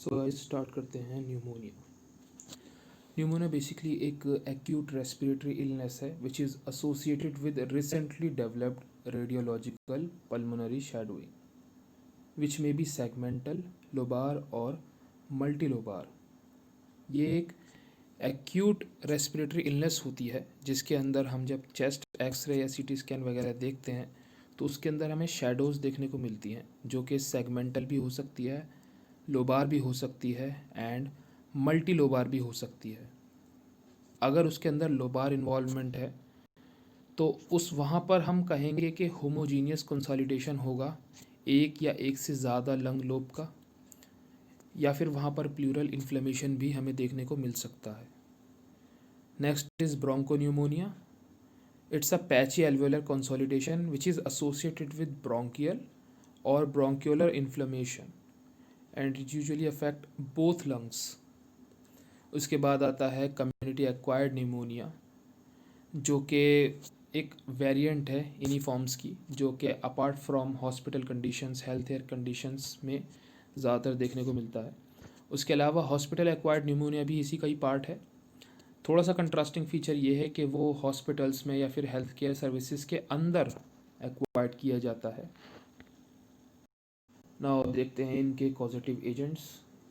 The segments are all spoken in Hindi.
सो गाइस स्टार्ट करते हैं न्यूमोनिया। न्यूमोनिया बेसिकली एक एक्यूट रेस्पिरेटरी इलनेस है which is associated with recently developed radiological pulmonary shadowing which may be segmental, lobar और मल्टीलोबार। ये एक एक्यूट रेस्पिरेटरी इलनेस होती है जिसके अंदर हम जब चेस्ट एक्सरे या सीटी स्कैन वगैरह देखते हैं तो उसके अंदर हमें शैडोज़ देखने को मिलती हैं जो कि सेगमेंटल भी हो सकती है, लोबार भी हो सकती है एंड मल्टी लोबार भी हो सकती है। अगर उसके अंदर लोबार इन्वॉल्वमेंट है तो उस वहाँ पर हम कहेंगे कि होमोजीनियस कंसोलिडेशन होगा एक या एक से ज़्यादा लंग लोब का, या फिर वहाँ पर प्लूरल इन्फ्लेमेशन भी हमें देखने को मिल सकता है। Next is bronchopneumonia. It's a patchy alveolar consolidation which is associated with bronchial और bronchiolar inflammation and it usually affect both lungs. उसके बाद आता है कम्युनिटी एक्वायर्ड निमोनिया जो कि एक वेरिएंट है इन्हीं फॉर्म्स की, जो कि apart from hospital conditions, health care conditions में ज़्यादातर देखने को मिलता है। उसके अलावा हॉस्पिटल एक्वायर्ड निमोनिया भी इसी का ही पार्ट है। थोड़ा सा कंट्रास्टिंग फीचर ये है कि वो हॉस्पिटल्स में या फिर हेल्थ केयर सर्विसेज के अंदर एक्वायर्ड किया जाता है। नाउ देखते हैं इनके कॉजेटिव एजेंट्स।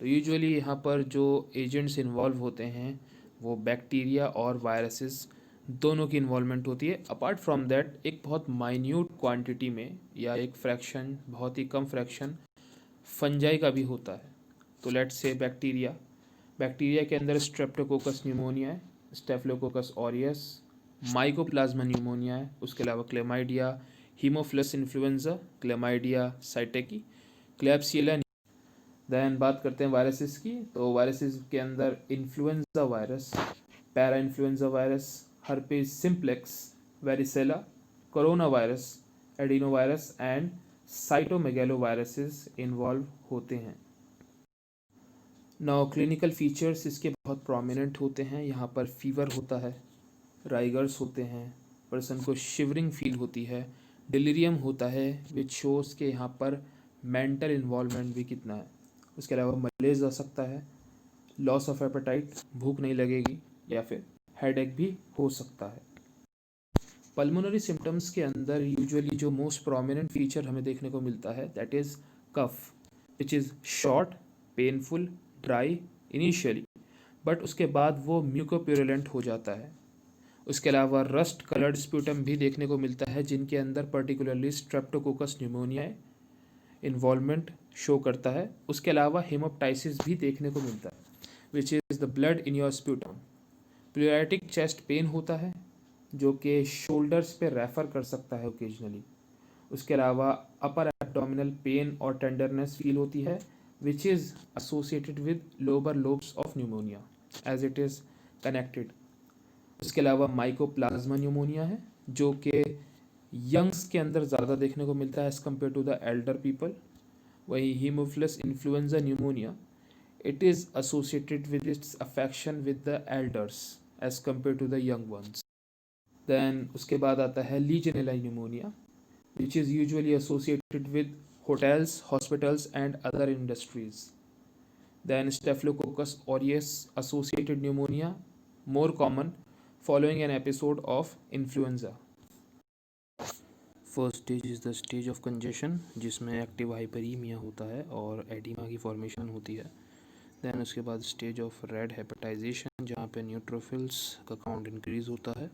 तो यूजुअली यहाँ पर जो एजेंट्स इन्वॉल्व होते हैं वो बैक्टीरिया और वायरसेस दोनों की इन्वॉल्वमेंट होती है। अपार्ट फ्रॉम दैट एक बहुत माइन्यूट क्वांटिटी में या एक फ्रैक्शन, बहुत ही कम फ्रैक्शन फंजाई का भी होता है। तो लेट्स से बैक्टीरिया के अंदर स्ट्रेप्टोकोकस न्यूमोनिया है, स्टेफिलोकोकस ऑरियस, माइकोप्लाज्मा न्यूमोनिया है, उसके अलावा chlamydia, haemophilus influenzae, chlamydia psittaci, klebsiella. Then बात करते हैं वायरसेस की। तो वायरसेस के अंदर influenza virus, parainfluenza virus, herpes simplex, varicella, corona virus, adeno virus and cytomegalo viruses involve होते हैं। नाउ क्लिनिकल फीचर्स इसके बहुत प्रोमिनेंट होते हैं। यहाँ पर फीवर होता है, राइगर्स होते हैं, पर्सन को शिवरिंग फील होती है, डिलीरियम होता है विच शोज़ के यहाँ पर मेंटल इन्वॉल्वमेंट भी कितना है। उसके अलावा मलेज आ सकता है, लॉस ऑफ एपेटाइट, भूख नहीं लगेगी, या फिर हेडेक भी हो सकता है। पल्मोनरी सिम्टम्स के अंदर यूजुअली जो मोस्ट प्रोमिनेंट फीचर हमें देखने को मिलता है that is cough which is short, painful, dry initially, but उसके बाद वो म्यूकोप्यूरुलेंट हो जाता है। उसके अलावा रस्ट कलर्ड स्प्यूटम भी देखने को मिलता है जिनके अंदर particularly Streptococcus pneumonia involvement show करता है। उसके अलावा हेमोप्टाइसिस भी देखने को मिलता है which is the blood in your sputum. Pleuritic chest pain होता है जो कि शोल्डर्स पे रेफर कर सकता है ओकेजनली। उसके अलावा अपर एब्डोमिनल पेन और टेंडरनेस फील होती है which is associated with lower lobes of pneumonia as it is connected. उसके अलावा माइकोप्लाज्मा न्यूमोनिया है जो कि यंग्स के अंदर ज़्यादा देखने को मिलता है as compared to the elder people. वही haemophilus influenzae pneumonia, it is associated with its affection with the elders as compared to the young ones. Then उसके बाद आता है legionella pneumonia which is usually associated with hotels, hospitals and other industries. Then Staphylococcus aureus associated pneumonia, more common following an episode of influenza. First stage is the stage of congestion जिसमें एक्टिव हाइपरीमिया होता है और एडिमा की फॉर्मेशन होती है। दैन उसके बाद स्टेज ऑफ रेड हेपेटाइजेशन जहाँ पे न्यूट्रोफिल्स का काउंट इंक्रीज़ होता है।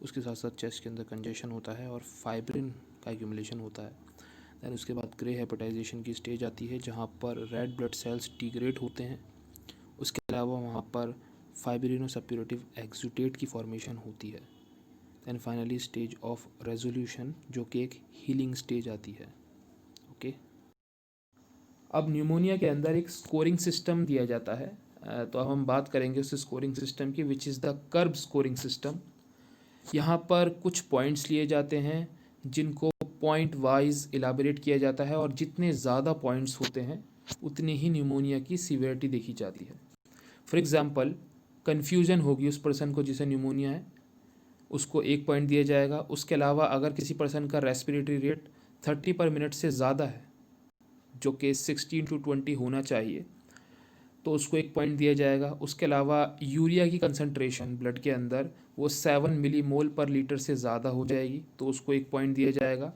उसके साथ साथ चेस्ट के अंदर कंजेशन होता है और फाइब्रिन का एक्यूमुलेशन होता है। दैन उसके बाद ग्रे हेपेटाइजेशन की स्टेज आती है जहाँ पर रेड ब्लड सेल्स डिग्रेड होते हैं। उसके अलावा वहाँ पर फाइब्रिनोसप्यूरेटिव एक्सुडेट की फॉर्मेशन होती है। Then finally stage of resolution जो कि एक हीलिंग स्टेज आती है। ओके, अब न्यूमोनिया के अंदर एक स्कोरिंग सिस्टम दिया जाता है। तो अब हम बात करेंगे उस स्कोरिंग सिस्टम की which is the CURB scoring system. यहाँ पर कुछ पॉइंट्स लिए जाते हैं जिनको पॉइंट वाइज इलाबोरेट किया जाता है और जितने ज़्यादा पॉइंट्स होते हैं उतनी ही न्यूमोनिया की सीवियरिटी देखी जाती है। फॉर एग्ज़ाम्पल, कन्फ्यूज़न होगी उस पर्सन को जिसे न्यूमोनिया है, उसको 1 पॉइंट दिया जाएगा। उसके अलावा अगर किसी पर्सन का रेस्पिरेटरी रेट 30 पर मिनट से ज़्यादा है जो कि 16 to 20 होना चाहिए, तो उसको 1 पॉइंट दिया जाएगा। उसके अलावा यूरिया की कंसंट्रेशन ब्लड के अंदर वो 7 मिलीमोल पर लीटर से ज़्यादा हो जाएगी तो उसको 1 पॉइंट दिया जाएगा।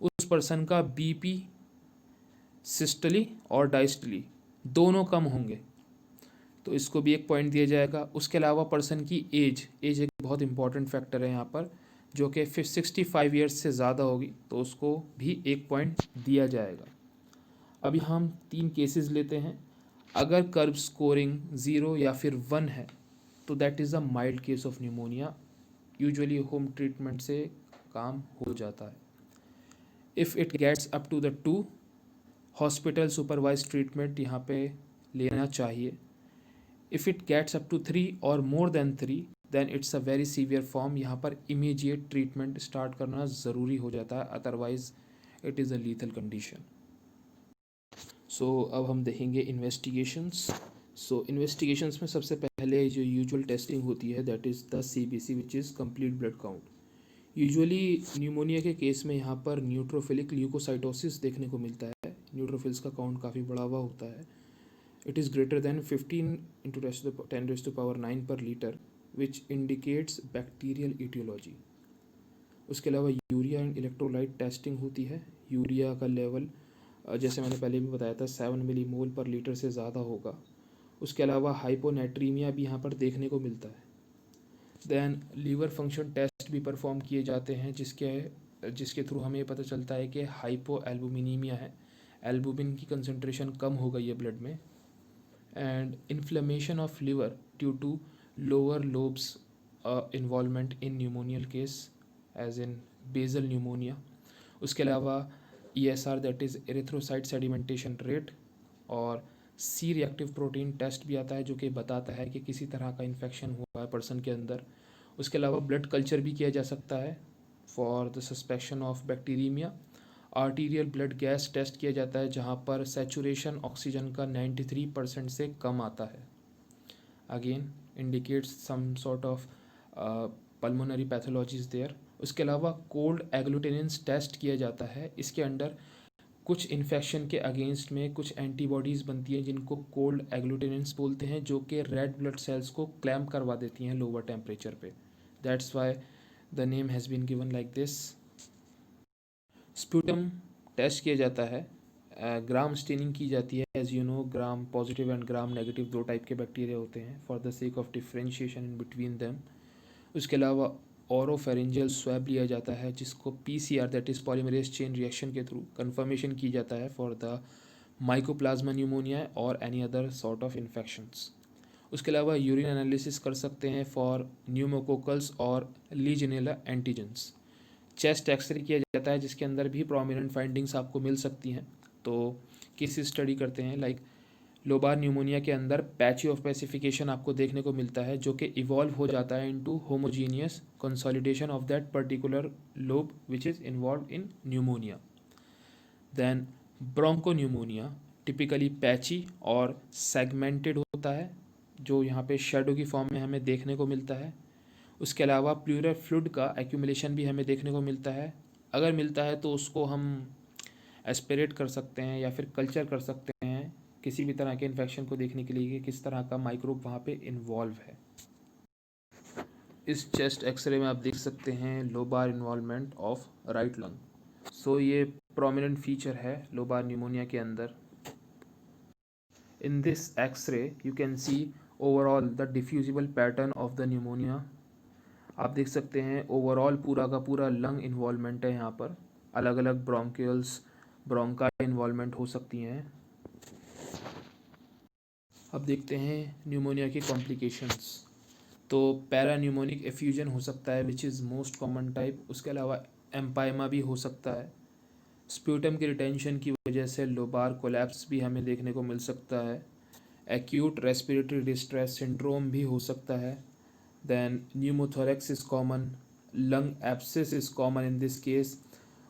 उस पर्सन का बीपी सिस्टली और डायस्टली दोनों कम होंगे तो इसको भी 1 पॉइंट दिया जाएगा। उसके अलावा पर्सन की एज एक बहुत इंपॉर्टेंट फैक्टर है यहाँ पर, जो कि 65 ईयर्स से ज़्यादा होगी तो उसको भी 1 पॉइंट दिया जाएगा। अभी हम 3 केसेस लेते हैं। अगर कर्व स्कोरिंग 0 या फिर 1 है तो that is a mild case of pneumonia, usually home treatment से काम हो जाता है। If it gets up to the 2, hospital supervise treatment यहाँ पे लेना चाहिए। If it gets up to 3 और more than 3 then it's a very severe form, यहाँ पर इमीडिएट ट्रीटमेंट स्टार्ट करना ज़रूरी हो जाता है, otherwise it is a lethal condition. So अब हम देखेंगे इन्वेस्टिगेशंस। सो इन्वेस्टिगेशंस में सबसे पहले जो यूजुअल टेस्टिंग होती है that is the CBC which is complete blood count. Usually pneumonia के केस में यहाँ पर न्यूट्रोफिलिक ल्यूकोसाइटोसिस देखने को मिलता है। न्यूट्रोफिल्स का काउंट काफ़ी बढ़ा हुआ होता है। It is greater than 15 into 10⁻⁹ per liter which indicates bacterial etiology। उसके अलावा यूरिया एंड इलेक्ट्रोलाइट टेस्टिंग होती है। यूरिया का लेवल जैसे मैंने पहले भी बताया था 7 मिलीमोल पर लीटर से ज़्यादा होगा। उसके अलावा हाइपोनेट्रीमिया भी यहाँ पर देखने को मिलता है। देन लीवर फंक्शन टेस्ट भी परफॉर्म किए जाते हैं जिसके थ्रू हमें पता चलता है कि हाइपो एल्बुमिनीमिया है, एल्बुमिन की कंसनट्रेशन कम हो गई है ब्लड में। And inflammation of liver due to lower lobes involvement in pneumonial case as in basal pneumonia. उसके अलावा ESR that is erythrocyte sedimentation rate और C रिएक्टिव प्रोटीन टेस्ट भी आता है जो कि बताता है कि किसी तरह का इन्फेक्शन हुआ है पर्सन के अंदर। उसके अलावा ब्लड कल्चर भी किया जा सकता है for the suspicion of bacteraemia. Arterial blood gas test किया जाता है जहाँ पर सैचुरेशन ऑक्सीजन का 93% से कम आता है, again indicates some sort of pulmonary pathologies there. उसके अलावा कोल्ड एग्लूटिनेंस टेस्ट किया जाता है। इसके अंदर कुछ इन्फेक्शन के अगेंस्ट में कुछ एंटीबॉडीज़ बनती हैं जिनको कोल्ड एग्लूटिनेंस बोलते हैं, जो कि रेड ब्लड सेल्स को क्लैम्प करवा देती हैं लोअर टेम्परेचर पे। That's why the name has been given like this. Sputum test किया जाता है, ग्राम स्टेनिंग की जाती है। As you know gram positive and gram negative 2 type के बैक्टीरिया होते हैं for the sake of differentiation in between them. उसके अलावा ओरोफेरेंजियल स्वैब लिया जाता है जिसको PCR that is polymerase chain reaction के थ्रू कंफर्मेशन की जाता है फॉर द माइकोप्लाज्मा न्यूमोनिया और any other sort of infections. उसके अलावा यूरिन एनालिसिस कर सकते हैं फॉर न्यूमोकोकल्स और लीजनेला एंटीजेंस। चेस्ट एक्सरे किया जाता है जिसके अंदर भी प्रोमिनेंट फाइंडिंग्स आपको मिल सकती हैं। तो केस स्टडी करते हैं लाइक लोबार न्यूमोनिया के अंदर पैची ऑफ पैसिफिकेशन आपको देखने को मिलता है जो कि इवॉल्व हो जाता है into homogeneous consolidation of that particular lobe which is involve in pneumonia. Then broncho pneumonia typically patchy और सेगमेंटेड होता है जो यहाँ पे शेडो की फॉर्म में हमें देखने को मिलता है। उसके अलावा प्लूरल फ्लूइड का एक्यूमुलेशन भी हमें देखने को मिलता है। अगर मिलता है तो उसको हम एस्पिरेट कर सकते हैं या फिर कल्चर कर सकते हैं किसी भी तरह के इन्फेक्शन को देखने के लिए कि किस तरह का माइक्रोब वहाँ पे इन्वॉल्व है। इस चेस्ट एक्सरे में आप देख सकते हैं lobar involvement of right lung. So ये प्रोमिनेंट फीचर है लोबार न्यूमोनिया के अंदर। In this X-ray you can see overall the diffusible pattern of the pneumonia. आप देख सकते हैं ओवरऑल पूरा का पूरा लंग इन्वॉल्वमेंट है यहाँ पर। अलग अलग ब्रोंकियल्स ब्रोंका इन्वॉल्वमेंट हो सकती हैं। अब देखते हैं न्यूमोनिया की कॉम्प्लिकेशंस। तो पैरान्यूमोनिक एफ्यूजन हो सकता है which is most common type. उसके अलावा एम्पाइमा भी हो सकता है। स्प्यूटम की रिटेंशन की वजह से लोबार कोलैप्स भी हमें देखने को मिल सकता है। एक्यूट रेस्पिरेटरी डिस्ट्रेस सिंड्रोम भी हो सकता है। Then pneumothorax is common, lung abscess is common in this case.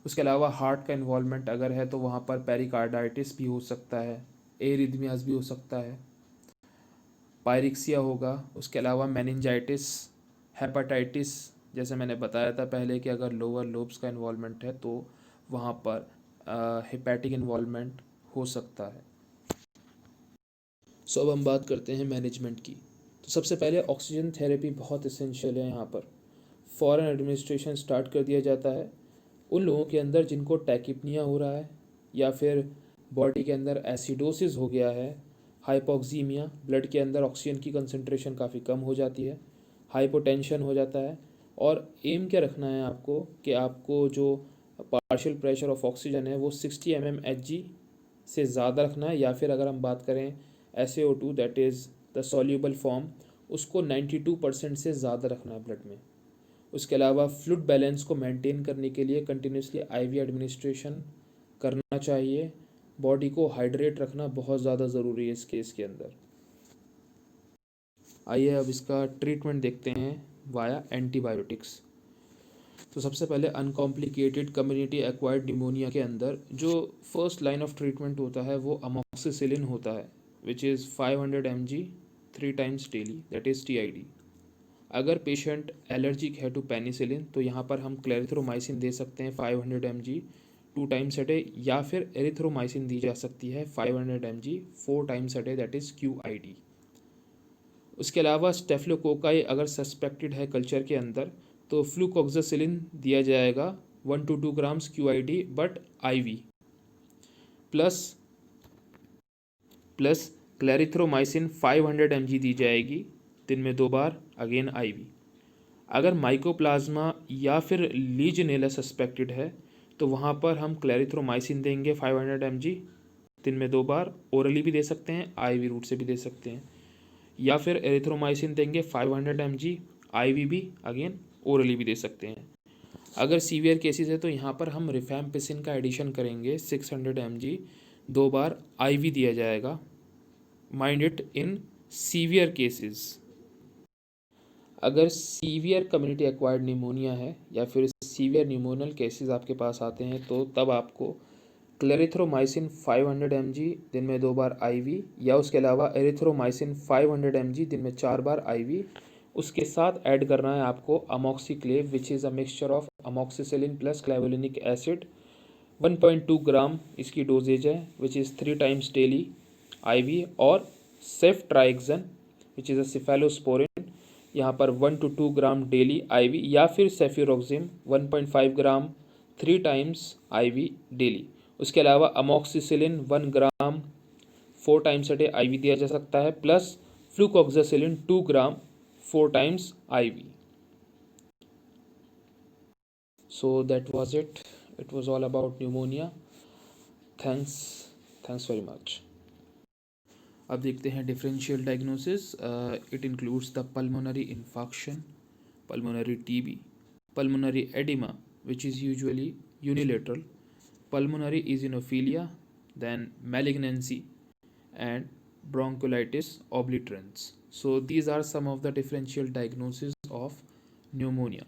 उसके अलावा हार्ट का इन्वॉल्वमेंट अगर है तो वहाँ पर पेरिकार्डाइटिस भी हो सकता है, एरिथमियास भी हो सकता है, पायरिक्सिया होगा। उसके अलावा मेनिंजाइटिस, हेपाटाइटिस, जैसे मैंने बताया था पहले कि अगर लोअर लोब्स का इन्वॉल्वमेंट है तो वहाँ पर हेपेटिक इन्वॉल्वमेंट हो सकता है। सो अब हम बात करते हैं मैनेजमेंट की। तो सबसे पहले ऑक्सीजन थेरेपी बहुत इसेंशियल है। यहाँ पर फॉरेन एडमिनिस्ट्रेशन स्टार्ट कर दिया जाता है उन लोगों के अंदर जिनको टैकिपनिया हो रहा है या फिर बॉडी के अंदर एसिडोसिस हो गया है, हाइपोक्सीमिया, ब्लड के अंदर ऑक्सीजन की कंसंट्रेशन काफ़ी कम हो जाती है, हाइपोटेंशन हो जाता है। और एम क्या रखना है आपको कि आपको जो पार्शियल प्रेशर ऑफ ऑक्सीजन है वो 60 mmHg से ज़्यादा रखना है, या फिर अगर हम बात करें SaO2 that is the soluble form, उसको 92% से ज़्यादा रखना है ब्लड में। उसके अलावा फ्लूइड बैलेंस को मेंटेन करने के लिए कंटिन्यूसली IV एडमिनिस्ट्रेशन करना चाहिए। बॉडी को हाइड्रेट रखना बहुत ज़्यादा ज़रूरी है इस केस के अंदर। आइए अब इसका ट्रीटमेंट देखते हैं वाया एंटीबायोटिक्स। तो सबसे पहले अनकॉम्प्लिकेटेड कम्युनिटी एक्वायर्ड निमोनिया के अंदर जो फर्स्ट लाइन ऑफ ट्रीटमेंट होता है वो अमोक्सिसिलिन होता है, which is 500 mg 3 times daily, that is TID। अगर पेशेंट एलर्जिक है टू पेनिसिलिन तो यहाँ पर हम क्लेरिथ्रोमाइसिन दे सकते हैं 500 mg 2 times a day, या फिर एरिथ्रोमाइसिन दी जा सकती है 500 mg 4 times a day, that is QID। उसके अलावा स्टेफिलोकोकाई अगर सस्पेक्टेड है कल्चर के अंदर तो फ्लूकोक्सासिलिन दिया जाएगा 1 to 2 grams QID but IV, plus clarithromycin 500 mg दी जाएगी दिन में 2 बार, अगेन IV। अगर माइकोप्लाज्मा या फिर लीजनेला सस्पेक्टेड है तो वहाँ पर हम क्लेरिथ्रोमाइसिन देंगे 500 mg दिन में 2 बार, ओरली भी दे सकते हैं, IV रूट से भी दे सकते हैं, या फिर एरिथ्रोमाइसिन देंगे 500 mg IV भी, अगेन ओरली भी दे सकते हैं। अगर सीवियर केसेस है तो यहाँ पर हम रिफैम्पिसिन का एडिशन करेंगे 600 mg 2 बार, IV दिया जाएगा। Mind it in severe cases. अगर सीवियर कम्युनिटी एक्वायर्ड निमोनिया है या फिर सीवियर न्यूमोनल केसेस आपके पास आते हैं तो तब आपको क्लेरिथ्रोमाइसिन 500 mg दिन में 2 बार IV, या उसके अलावा एरिथ्रोमाइसिन 500 mg दिन में 4 बार IV। उसके साथ ऐड करना है आपको Amoxiclav which is a mixture of amoxicillin plus clavulanic acid, 1.2 gram इसकी डोजेज है, which is 3 times daily IV। और सेफ्ट्राइक्सन विच इज़ अ सिफेलोस्पोरिन, यहाँ पर 1 to 2 ग्राम डेली IV, या फिर सेफिरोक्सिम 1.5 ग्राम 3 times IV डेली। उसके अलावा amoxicillin 1 gram 4 times a day IV दिया जा सकता है, plus फ्लूकोक्सासिलिन 2 gram 4 times IV। So that was it. It was all about pneumonia. Thanks very much. अब देखते हैं differential diagnosis. It includes the pulmonary infarction, pulmonary TB, pulmonary oedema which is usually unilateral, pulmonary eosinophilia, then malignancy, and bronchiolitis obliterans. So these are some of the differential diagnoses of pneumonia.